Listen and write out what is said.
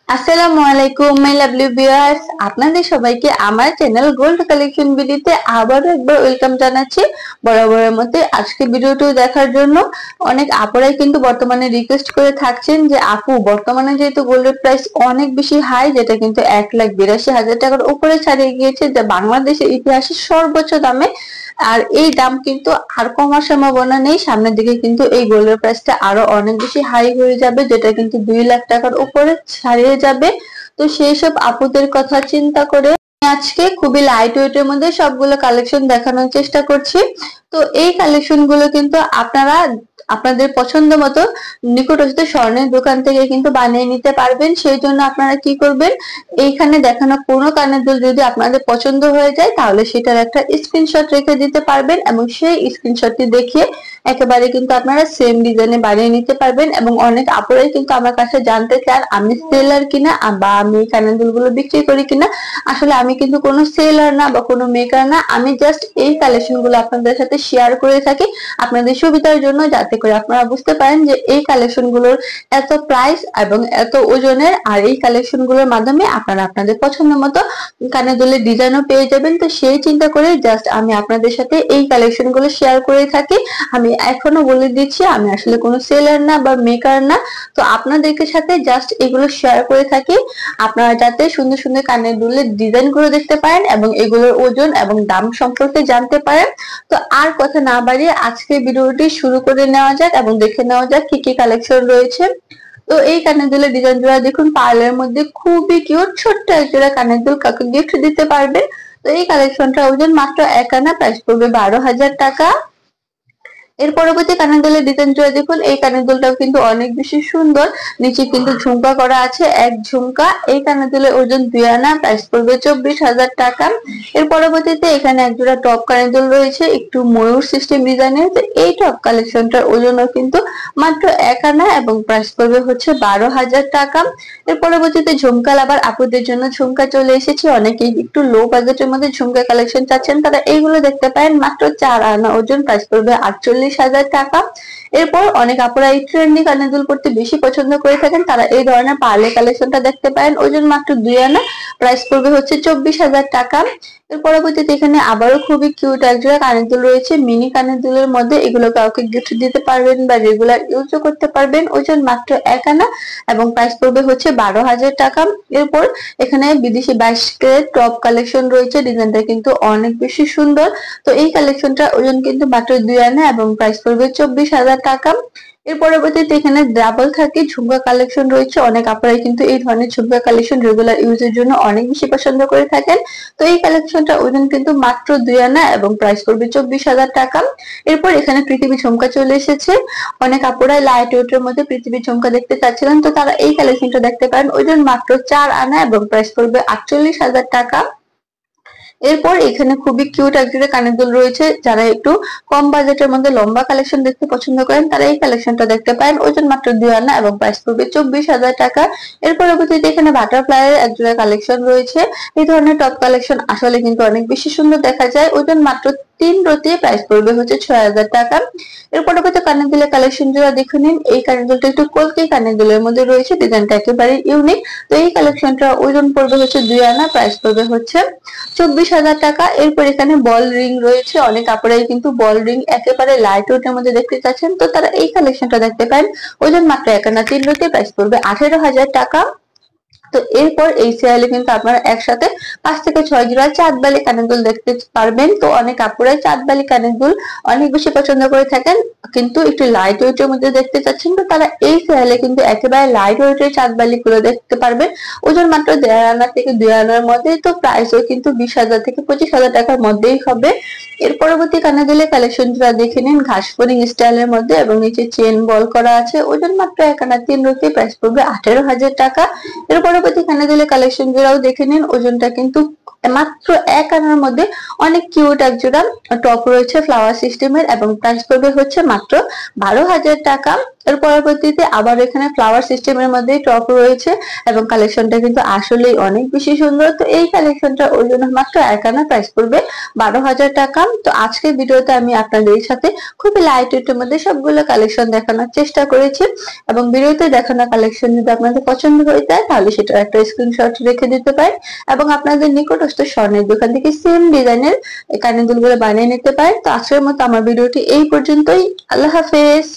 আসসালামু আলাইকুম my lovely viewers, আপনাদের সবাইকে আমার চ্যানেল গোল্ড কালেকশন ভিডিওতে আবারও একবার ওয়েলকাম জানাচ্ছি। বরাবরের মধ্যে আজকে ভিডিওটি দেখার জন্য অনেক আপুরাই কিন্তু বর্তমানে রিকোয়েস্ট করে থাকছেন যে আপু বর্তমানে যেহেতু গোল্ডের প্রাইস অনেক বেশি হাই, যেটা কিন্তু 1,82,000 টাকার উপরে ছাড়িয়ে গিয়েছে, যা বাংলাদেশের ইতিহাসে সর্বোচ্চ দামে। আর এই দাম কিন্তু আর কমার সম্ভাবনা নেই। সামনের দিকে কিন্তু এই গোল্ডের প্রাইসটা আরো অনেক বেশি হাই হয়ে যাবে, যেটা কিন্তু 2 লাখ টাকার উপরে ছাড়িয়ে যাবে। তো সেই সব আপুদের কথা চিন্তা করে আজকে খুবই লাইট ওয়েটের মধ্যে সবগুলো কালেকশন দেখানোর চেষ্টা করছি। তো এই কালেকশন গুলো কিন্তু আপনারা আপনাদের পছন্দ মতো নিকটস্থ স্বর্ণের দোকান থেকে কিন্তু বানিয়ে নিতে পারবেন। সেই জন্য আপনারা কি করবেন, এইখানে দেখানো কোনো কানের দুল যদি আপনাদের পছন্দ হয়ে যায় তাহলে সেটার একটা স্ক্রিনশট রেখে দিতে পারবেন এবং সেই স্ক্রিনশটটি দেখিয়ে একেবারে কিন্তু আপনারা সেম ডিজাইনে বানিয়ে নিতে পারবেন। এবং অনেক আপুরাই কিন্তু আমার কাছে জানতে চান আমি সেলার কিনা বা আমি কানের দুলগুলো বিক্রি করি কিনা। আসলে আমি কিন্তু কোনো সেলার না বা কোনো মেকার না, আমি জাস্ট এই কালেকশন গুলো আপনাদের সাথে শেয়ার করে থাকি আপনাদের সুবিধার জন্য, যাতে করে আপনারা বুঝতে পারেন যে এই কালেকশন গুলোর এত প্রাইস এবং এত ওজনের। আর এই কালেকশন গুলোর মাধ্যমে আপনারা আপনাদের পছন্দ মতো কানের দুলের ডিজাইনও পেয়ে যাবেন। তো সেই চিন্তা করে জাস্ট আমি আপনাদের সাথে এই কালেকশন গুলো শেয়ার করে থাকি। আমি এখনো বলে দিচ্ছি আমি আসলে কোনো সেলার না বা মেকার না। তো আপনাদেরকে সাথে জাস্ট এগুলো শেয়ার করে থাকি আপনারা যাতে সুন্দর সুন্দর কানের দুলের ডিজাইন গুলো দেখতে পারেন এবং এগুলোর ওজন এবং দাম সম্পর্কে জানতে পারেন। তো আর কথা না বাড়িয়ে আজকে ভিডিওটি শুরু করে নেওয়া যাক এবং দেখে নেওয়া যাক কি কি কালেকশন রয়েছে। তো এই কানের দুলের ডিজাইন জোড়া দেখুন, পার্লের মধ্যে খুবই কিউট ছোট্ট এক জোড়া কানের দুল কাউকে গিফট দিতে পারবেন। তো এই কালেকশনটা ওজন মাত্র 1 আনা, প্রাইস পড়বে 12,000 টাকা। এর পরবর্তী কানের দুলের ডিজাইন জোড়া দেখুন, এই কানের দুলটাও কিন্তু অনেক বেশি সুন্দর। নিচে কিন্তু ঝুমকা করা আছে, এক ঝুমকা। এই কানের দুলের ওজন 2 আনা, প্রাইস পড়বে 24,000 টাকা। এর পরবর্তীতে এখানে এক জোড়া টপ কানের দুল রয়েছে একটু ময়ূর সিস্টেম ডিজাইনের। তো এই টপ কালেকশনটার ওজনও কিন্তু মাত্র 1 আনা এবং প্রাইস পড়বে হচ্ছে 12,000 টাকা। এর পরবর্তীতে ঝুমকা লাভার আপুদের জন্য ঝুমকা চলে এসেছে। অনেকেই একটু লো বাজেটের মধ্যে ঝুমকা কালেকশন চাচ্ছেন, তারা এইগুলো দেখতে পারেন। মাত্র 4 আনা ওজন, প্রাইস পড়বে 48,000 টাকা। এরপর অনেক আপুরা এই ট্রেন্ডি কানের দুল পড়তে বেশি পছন্দ করে থাকেন, তারা এই ধরনের পার্লে কালেকশনটা দেখতে পারেন। ওজন মাত্র 2 আনা, প্রাইস পড়বে হচ্ছে 24,000 টাকা। এর পরবর্তীতে এখানে আবারও খুবই কিউট একজোড়া কানের দুল রয়েছে মিনি কানের দুলের মধ্যে। এগুলো কাউকে গিফট দিতে পারবেন বা রেগুলার ইউজও করতে পারবেন। ওজন মাত্র 1 আনা এবং প্রাইস পড়বে হচ্ছে 12,000 টাকা। এরপর এখানে বিদেশি 22 ক্যারেট টপ কালেকশন রয়েছে, ডিজাইনটা কিন্তু অনেক বেশি সুন্দর। তো এই কালেকশনটা ওজন কিন্তু মাত্র 2 আনা এবং প্রাইস পড়বে 24,000 টাকা। এর পরবর্তীতে এখানে ডাবল থাকে ঝুমকা কালেকশন রয়েছে। অনেক আপনারাই কিন্তু এই ধরনের ঝুমকা কালেকশন রেগুলার ইউজের জন্য অনেক বেশি পছন্দ করে থাকেন। তো এই কালেকশনটা ওজন কিন্তু মাত্র 2 আনা এবং প্রাইস পড়বে 24,000 টাকা। এরপর এখানে পৃথিবী ঝুমকা চলে এসেছে। অনেক আপুরাই লাইট ওয়েটের মধ্যে পৃথিবী ঝুমকা দেখতে চাচ্ছিলেন, তো তারা এই কালেকশনটা দেখতে পারেন। ওজন মাত্র 4 আনা এবং প্রাইস পড়বে 48,000 টাকা। এরপর এখানে খুবই কিউট একজোড়া কানের দুল রয়েছে। যারা একটু কম বাজেটের মধ্যে লম্বা কালেকশন দেখতে পছন্দ করেন তারা এই কালেকশনটা দেখতে পারেন। ওজন মাত্র 2 আনা এবং প্রাইস পড়বে 24,000 টাকা। এর পরবর্তীতে এখানে বাটারফ্লাই এর একজোড়া কালেকশন রয়েছে। এই ধরনের টপ কালেকশন আসলে কিন্তু অনেক বেশি সুন্দর দেখা যায়। ওজন মাত্র 3 রতি, প্রাইস পড়বে হচ্ছে 6,000 টাকা। এর পরবর্তী কানের দুলের কালেকশন জোড়া দেখে নিন। এই কানের দুলটা একটু কলকি কানের দুলের মধ্যে রয়েছে, ডিজাইনটা একেবারে ইউনিক। তো এই কালেকশনটা ওজন পড়বে হচ্ছে 2 আনা, প্রাইস পড়বে হচ্ছে 24,000 টাকা। এরপর এখানে বল রিং রয়েছে। অনেক আপুরাই কিন্তু বল রিং একেবারে লাইট ওয়েটের মধ্যে দেখতে চাচ্ছেন, তো তারা এই কালেকশনটা দেখতে পারেন। ওজন মাত্র 1 আনা 3 রতি, প্রাইস পড়বে 18,000 টাকা। তো এরপর এই সেলে কিন্তু আপনারা একসাথে 5 থেকে 6 জোড়া চাঁদবালি কানের দুল দেখতে পারবেন। তো অনেক আপুরাই চাঁদবালি কানের দুল অনেক বেশি পছন্দ করে থাকেন, কিন্তু একটু লাইট ওয়েটের মধ্যে দেখতে চাচ্ছেন, তো তারা এই সেলে কিন্তু একেবারে লাইট ওয়েটের চাঁদবালি গুলো দেখতে পারবেন। ওজন মাত্র 1.5 আনা থেকে 2 আনার মধ্যে। তো প্রাইসও কিন্তু 20,000 থেকে 25,000 টাকার মধ্যেই হবে। এর পরবর্তী কানের দুলের কালেকশন দেখে নিন, ঘাসফড়িং স্টাইলের মধ্যে এবং নিচে চেন বল করা আছে। ওজন মাত্র 1 আনা 3 রতি, প্রাইস পড়বে 18,000 টাকা। এর পরবর্তী কানের দুলের কালেকশন জোড়াও দেখে নিন। ওজনটা কিন্তু মাত্র 1 আনার মধ্যে। অনেক কিউট এক জোড়া টপ রয়েছে ফ্লাওয়ার সিস্টেমের এবং প্রাইস পড়বে হচ্ছে মাত্র 12,000 টাকা। এর পরবর্তীতে আবার এখানে ফ্লাওয়ার সিস্টেমের মধ্যে টপ রয়েছে এবং কালেকশনটা কিন্তু আসলেই অনেক বেশি সুন্দর। তো এই কালেকশনটা ওজন মাত্র 1 আনা, প্রাইস পড়বে 12,000 টাকা। তো আজকের ভিডিওতে আমি আপনাদের সাথে খুবই লাইট ওয়েটের মধ্যে সবগুলো কালেকশন দেখানোর চেষ্টা করেছি এবং ভিডিওতে দেখানো কালেকশন যদি আপনাদের পছন্দ হয়ে যায় তাহলে সেটা একটা স্ক্রিনশট রেখে দিতে পারেন এবং আপনাদের নিকটস্থ স্বর্ণের দোকান থেকে সেম ডিজাইনের কানের দুলগুলো বানিয়ে নিতে পারেন। তো আজকের মতো আমার ভিডিওটি এই পর্যন্তই। আল্লাহ হাফেজ।